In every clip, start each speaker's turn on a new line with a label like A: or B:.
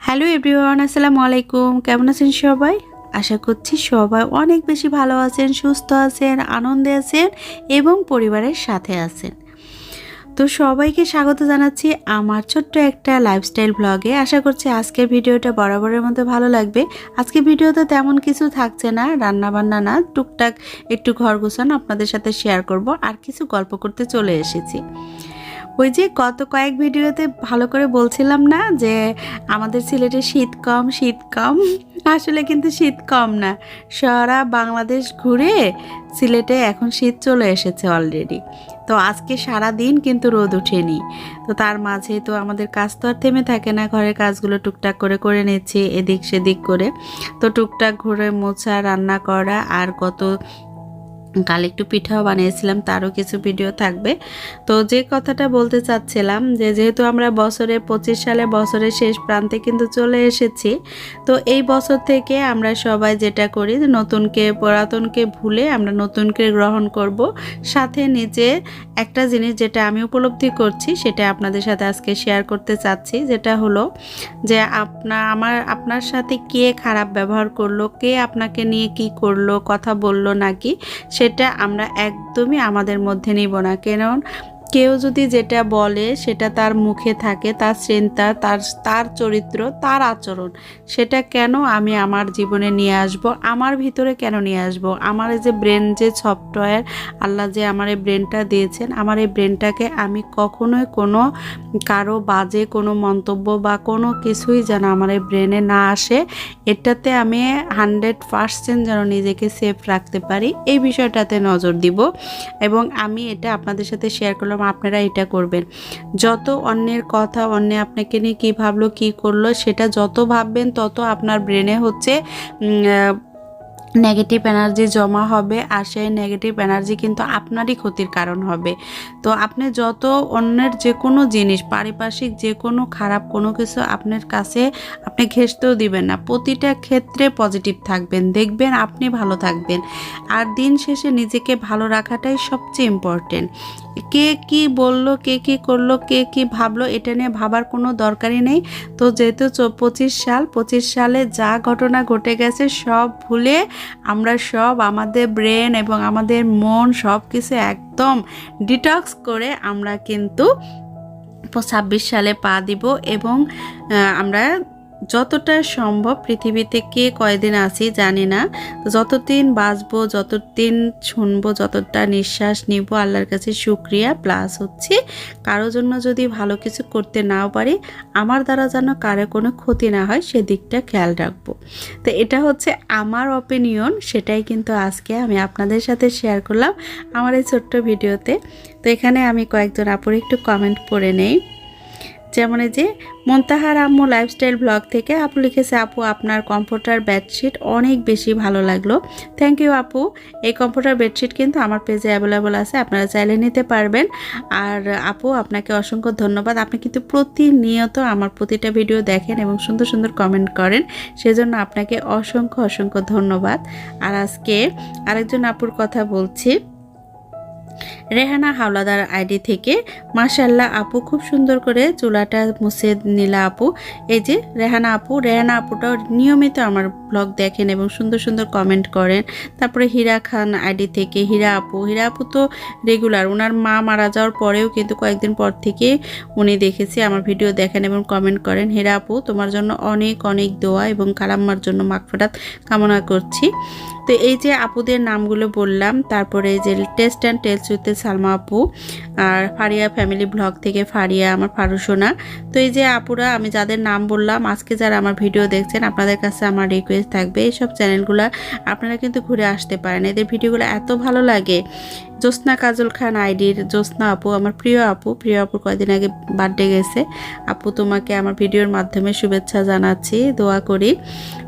A: Hello everyone, আসসালামু আলাইকুম। কেমন আছেন সবাই? আশা করছি সবাই অনেক বেশি ভালো আছেন, সুস্থ আছেন, আনন্দে আছেন এবং পরিবারের সাথে আছেন। তো সবাইকে স্বাগত জানাচ্ছি আমার ছোট্ট একটা লাইফস্টাইল ব্লগে। আশা করছি আজকের ভিডিওটা বরাবরের মতো ভালো লাগবে। আজকে ভিডিওতে তেমন কিছু থাকছে না, রান্নাবান্না না, টুকটাক একটু ঘর গোছানো আপনাদের সাথে শেয়ার করব, আর কিছু গল্প করতে চলে এসেছি। ওই যে গত কয়েক ভিডিওতে ভালো করে বলছিলাম না যে আমাদের সিলেটে শীত কম, শীত কম। আসলে কিন্তু শীত কম না, সারা বাংলাদেশ ঘুরে সিলেটে এখন শীত চলে এসেছে অলরেডি। তো আজকে সারা দিন কিন্তু রোদ ওঠেনি। তো তার মাঝে তো আমাদের কাজ তো আর থেমে থাকে না, ঘরের কাজগুলো টুকটাক করে করে নিচ্ছি এদিক সেদিক করে। তো টুকটাক ঘুরে মোছা, রান্না করা, আর কাল একটু পিঠাও বানিয়েছিলাম, তারও কিছু ভিডিও থাকবে। তো যে কথাটা বলতে চাচ্ছিলাম যে যেহেতু আমরা 25 সালে বছরের শেষ প্রান্তে কিন্তু চলে এসেছি, তো এই বছর থেকে আমরা সবাই যেটা করি যে নতুনকে পুরাতনকে ভুলে আমরা নতুনকে গ্রহণ করব। সাথে নিজে একটা জিনিস যেটা আমি উপলব্ধি করছি সেটা আপনাদের সাথে আজকে শেয়ার করতে চাচ্ছি, যেটা হলো যে আপনার সাথে কে খারাপ ব্যবহার করলো, কে আপনাকে নিয়ে কি করলো, কথা বললো নাকি, সেটা আমরা একদমই আমাদের মধ্যে নিব না। কেউ যদি যেটা বলে সেটা তার মুখে থাকে, তার চিন্তা, তার চরিত্র, তার আচরণ, সেটা কেন আমি আমার জীবনে নিয়ে আসব, আমার ভিতরে কেন নিয়ে আসব? আমার এই যে ব্রেন, যে সফটওয়্যার আল্লাহ যে আমার এই ব্রেনটা দিয়েছেন, আমার এই ব্রেনটাকে আমি কখনোই কোনো কারো বাজে কোনো মন্তব্য বা কোনো কিছুই যেন আমার এই ব্রেনে না আসে, এটাতে আমি 100% যেন নিজেকে সেফ রাখতে পারি, এই বিষয়টাতে নজর দিব। এবং আমি এটা আপনাদের সাথে শেয়ার করলাম, আপনারা এটা করবেন। যত অন্যের কথা, অন্য আপনাকে নিয়ে কী ভাবলো, কী করলো, সেটা যত ভাববেন তত আপনার ব্রেনে হচ্ছে নেগেটিভ এনার্জি জমা হবে, আর সেই নেগেটিভ এনার্জি কিন্তু আপনারই ক্ষতির কারণ হবে। তো আপনি যত অন্যের যে কোনো জিনিস, পারিপার্শ্বিক যে কোনো খারাপ কোনো কিছু আপনার কাছে আপনি ঘেঁষতেও দিবেন না, প্রতিটা ক্ষেত্রে পজিটিভ থাকবেন, দেখবেন আপনি ভালো থাকবেন। আর দিন শেষে নিজেকে ভালো রাখাটাই সবচেয়ে ইম্পর্টেন্ট। কে কি বললো, কে কি করলো, কে কি ভাবলো, এটা নিয়ে ভাবার কোনো দরকারই নেই। তো যেহেতু 25 সালে যা ঘটনা ঘটে গেছে সব ভুলে আমরা সব আমাদের ব্রেন এবং আমাদের মন সব কিছু একদম ডিটক্স করে আমরা কিন্তু 26 সালে পা দিব। এবং আমরা যতটা সম্ভব পৃথিবীতে কে কয়দিন আছি জানি না, যতদিন বাঁচবো, যতদিন শুনবো, যতটা নিঃশ্বাস নিব, আল্লাহর কাছে শুকরিয়া। প্লাস হচ্ছে কারোর জন্য যদি ভালো কিছু করতে নাও পারি, আমার দ্বারা যেন কারো কোনো ক্ষতি না হয় সেদিকটা খেয়াল রাখবো। তো এটা হচ্ছে আমার অপিনিয়ন, সেটাই কিন্তু আজকে আমি আপনাদের সাথে শেয়ার করলাম আমার এই ছোট্ট ভিডিওতে। তো এখানে আমি কয়েকজন আপুর একটু কমেন্ট পড়ে নেই। যেমন এই যে মন্তাহার আম্মু লাইফস্টাইল ব্লগ থেকে আপু লিখেছে, আপু আপনার কমফোর্টার বেডশিট অনেক বেশি ভালো লাগলো। থ্যাংক ইউ আপু। এই কমফোর্টার বেডশিট কিন্তু আমার পেজে অ্যাভেলেবল আছে, আপনারা চাইলে নিতে পারবেন। আর আপু আপনাকে অসংখ্য ধন্যবাদ, আপনি কিন্তু প্রতিনিয়ত আমার প্রতিটা ভিডিও দেখেন এবং সুন্দর সুন্দর কমেন্ট করেন, সেজন্য আপনাকে অসংখ্য অসংখ্য ধন্যবাদ। আর আজকে আরেকজন আপুর কথা বলছি, রেহানা হাওলাদার আইডি থেকে। মাশাল্লাহ আপু, খুব সুন্দর করে চুলাটা মুছে নিলা আপু। এই যে রেহানা আপুটাও নিয়মিত আমার ব্লগ দেখেন এবং সুন্দর সুন্দর কমেন্ট করেন। তারপরে হীরা খান আইডি থেকে হীরা আপু তো রেগুলার, ওনার মা মারা যাওয়ার পরেও কিন্তু কয়েকদিন পর থেকে উনি দেখেছি আমার ভিডিও দেখেন এবং কমেন্ট করেন। হীরা আপু, তোমার জন্য অনেক অনেক দোয়া এবং কালাম্মার জন্য মাগফিরাত কামনা করছি। তো এই যে আপুদের নামগুলো বললাম, তারপরে এই যে taste and tales with Salma আপু, আর ফারিয়া ফ্যামিলি ব্লগ থেকে ফারিয়া, আমার ফারুসোনা। তো এই যে আপুরা আমি যাদের নাম বললাম, আজকে যারা আমার ভিডিও দেখছেন, আপনাদের কাছে আমার রিকোয়েস্ট থাকবে এইসব চ্যানেলগুলো আপনারা কিন্তু ঘুরে আসতে পারেন, এদের ভিডিওগুলো এত ভালো লাগে। জ্যোৎস্না কাজল খান আইডির জ্যোৎস্না আপু, আমার প্রিয় আপুর কয়েকদিন আগে বার্থডে গেছে। আপু তোমাকে আমার ভিডিওর মাধ্যমে শুভেচ্ছা জানাচ্ছি, দোয়া করি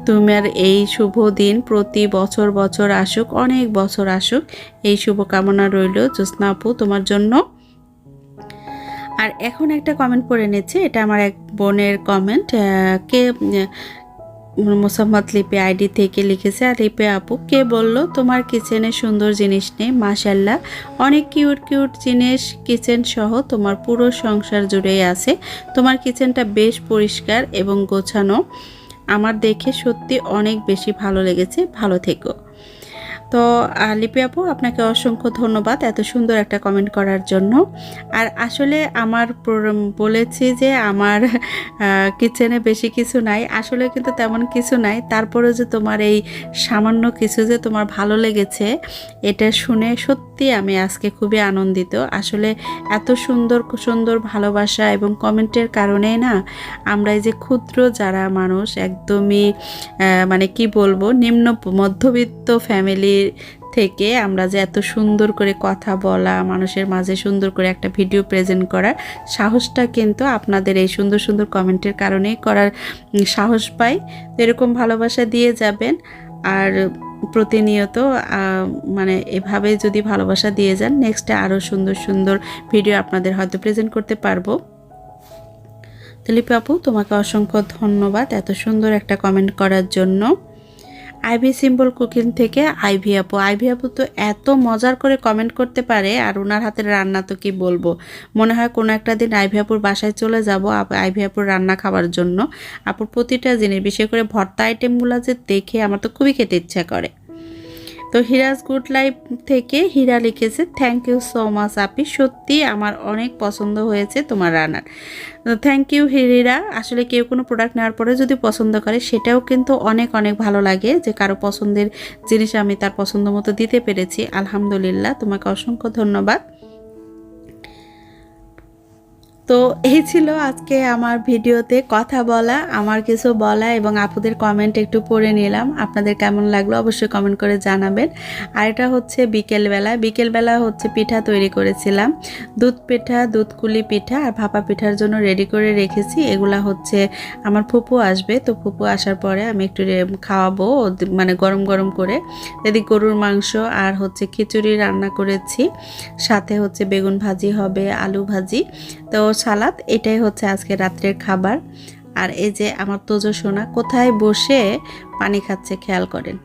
A: তোমার এই শুভ দিন প্রতি বছর আসুক, অনেক বছর আসুক, এই শুভকামনা রইল জ্যোৎস্না আপু তোমার জন্য। আর এখন একটা কমেন্ট পড়ে নিচ্ছে, এটা আমার এক বোনের কমেন্ট। কে মোসাম্মদ লিপি আইডি থেকে লিখেছে, আর লিপি আপু কে বললো তোমার কিচেনে সুন্দর জিনিস নেই? মাশাল্লাহ, অনেক কিউট কিউট জিনিস কিচেন সহ তোমার পুরো সংসার জুড়েই আছে। তোমার কিচেনটা বেশ পরিষ্কার এবং গোছানো, আমার দেখে সত্যি অনেক বেশি ভালো লেগেছে, ভালো থেকো। তো লিপি আপু আপনাকে অসংখ্য ধন্যবাদ এত সুন্দর একটা কমেন্ট করার জন্য। আর আসলে আমার বলেছি যে আমার কিচেনে বেশি কিছু নাই, আসলে কিন্তু তেমন কিছু নাই, তারপরে যে তোমার এই সামান্য কিছু যে তোমার ভালো লেগেছে এটা শুনে সত্যি আমি আজকে খুবই আনন্দিত। আসলে এত সুন্দর সুন্দর ভালোবাসা এবং কমেন্টের কারণে না আমরা এই যে ক্ষুদ্র যারা মানুষ একদমই মানে কি বলবো নিম্ন মধ্যবিত্ত ফ্যামিলি থেকে আমরা যে এত সুন্দর করে কথা বলা, মানুষের মাঝে সুন্দর করে একটা ভিডিও প্রেজেন্ট করার সাহসটা কিন্তু আপনাদের এই সুন্দর সুন্দর কমেন্টের কারণেই করার সাহস পাই। এরকম ভালোবাসা দিয়ে যাবেন, আর প্রতিনিয়ত মানে এভাবে যদি ভালোবাসা দিয়ে যান নেক্সটে আরও সুন্দর সুন্দর ভিডিও আপনাদের হয়তো প্রেজেন্ট করতে পারবো। লিপি আপু তোমাকে অসংখ্য ধন্যবাদ এত সুন্দর একটা কমেন্ট করার জন্য। আইভি সিম্বল কুকিং থেকে আইভি আপু তো এত মজার করে কমেন্ট করতে পারে, আর ওনার হাতের রান্না তো কি বলবো। মনে হয় কোনো একটা দিন আইভি আপুর বাসায় চলে যাব আইভি আপুর রান্না খাওয়ার জন্য। আপুর প্রতিটা জিনিস, বিশেষ করে ভর্তা আইটেমগুলো যে দেখে আমার তো খুবই খেতে ইচ্ছা করে। তো হিরাজ গুড লাইফ থেকে হীরা লিখেছে, থ্যাংক ইউ সো মাচ আপি, সত্যি আমার অনেক পছন্দ হয়েছে তোমার রান্নার। থ্যাংক ইউ হিরা। আসলে কেউ কোনো প্রোডাক্ট নেওয়ার পরে যদি পছন্দ করে সেটাও কিন্তু অনেক অনেক ভালো লাগে, যে কারো পছন্দের জিনিস আমি তার পছন্দ মতো দিতে পেরেছি। আলহামদুলিল্লাহ, তোমাকে অসংখ্য ধন্যবাদ। তো এই ছিল আজকে আমার ভিডিওতে কথা বলা, আমার কিছু বলা এবং আপুদের কমেন্ট একটু পড়ে নিলাম। আপনাদের কেমন লাগলো অবশ্যই কমেন্ট করে জানাবেন। আর এটা হচ্ছে বিকেলবেলা হচ্ছে পিঠা তৈরি করেছিলাম, দুধ পিঠা, দুধকুলি পিঠা আর ভাপা পিঠার জন্য রেডি করে রেখেছি। এগুলা হচ্ছে আমার ফুপু আসবে, তো ফুপু আসার পরে আমি একটু খাওয়াবো, মানে গরম গরম করে। এদিকে গরুর মাংস আর হচ্ছে খিচুড়ি রান্না করেছি, সাথে হচ্ছে বেগুন ভাজি হবে, আলু ভাজি, তো সালাদ। এটাই হচ্ছে আজকে রাত্রের খাবার। আর এই যে আমার তোজো সোনা কোথায় বসে পানি খাচ্ছে খেয়াল করেন,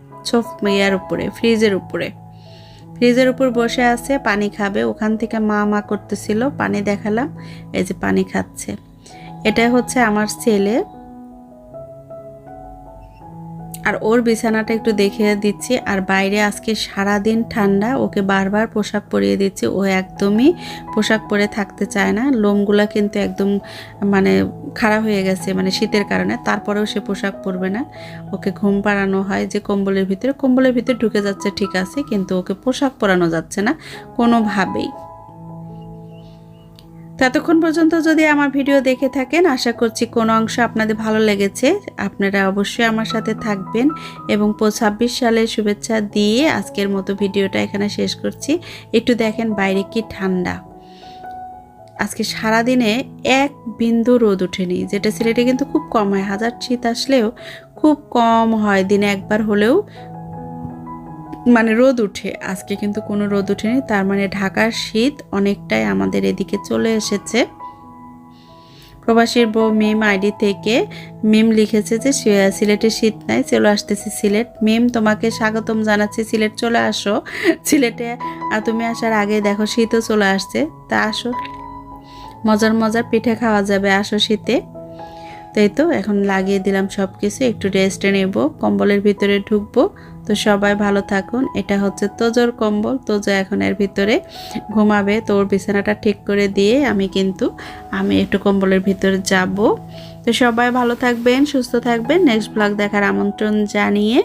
A: ইয়ার উপরে ফ্রিজের উপর বসে আছে, পানি খাবে। ওখান থেকে মা করতেছিল, পানি দেখালাম, এই যে পানি খাচ্ছে। এটাই হচ্ছে আমার ছেলে, আর ওর বিছানাটা একটু দেখিয়ে দিচ্ছি। আর বাইরে আজকে সারাদিন ঠান্ডা, ওকে বারবার পোশাক পরিয়ে দিচ্ছি, ও একদমই পোশাক পরে থাকতে চায় না। লোমগুলা কিন্তু একদম মানে খারাপ হয়ে গেছে মানে শীতের কারণে, তারপরেও সে পোশাক পরবে না। ওকে ঘুম পাড়ানো হয় যে কম্বলের ভিতরে ঢুকে যাচ্ছে ঠিক আছে, কিন্তু ওকে পোশাক পরানো যাচ্ছে না কোনোভাবেই। ততক্ষণ পর্যন্ত যদি আমার ভিডিও দেখে থাকেন, আশা করছি কোনো অংশ আপনাদের ভালো লেগেছে। আপনারা অবশ্যই আমার সাথে থাকবেন এবং 26 সালের শুভেচ্ছা দিয়ে আজকের মতো ভিডিওটা এখানে শেষ করছি। একটু দেখেন বাইরে কি ঠান্ডা, আজকে সারাদিনে এক বিন্দু রোদ ওঠেনি, যেটা সিলেটে কিন্তু খুব কম হয়, হাজার শীত আসলেও খুব কম হয়, দিনে একবার হলেও মানে রোদ উঠে। আজকে কিন্তু কোনো রোদ ওঠেনি, তার মানে ঢাকার শীত অনেকটাই আমাদের এদিকে চলে এসেছে। প্রবাসীর বউ মিম আইডি থেকে মিম লিখেছে যে সিলেটে শীত নাই, চলে আসতেছি সিলেট। মিম তোমাকে স্বাগতম জানাচ্ছি, সিলেট চলে আসো। সিলেটে তুমি আসার আগে দেখো শীতও চলে আসছে, তা আসো, মজার পিঠে খাওয়া যাবে, আসো শীতে। তাই তো এখন লাগিয়ে দিলাম সব কিছু, একটু রেস্টে নেব, কম্বলের ভিতরে ঢুকবো। তো সবাই ভালো থাকুন। এটা হচ্ছে তোজোর কম্বল, তোজো এখন এর ভিতরে ঘুমাবে, তো ওর বিছানাটা ঠিক করে দিয়ে আমি একটু কম্বলের ভিতরে যাব। তো সবাই ভালো থাকবেন, সুস্থ থাকবেন। নেক্সট ব্লগ দেখার আমন্ত্রণ জানিয়ে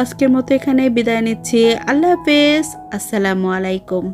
A: আজকের মতো এখানে বিদায় নিচ্ছি। আল্লাহ হাফেজ, আসসালামু আলাইকুম।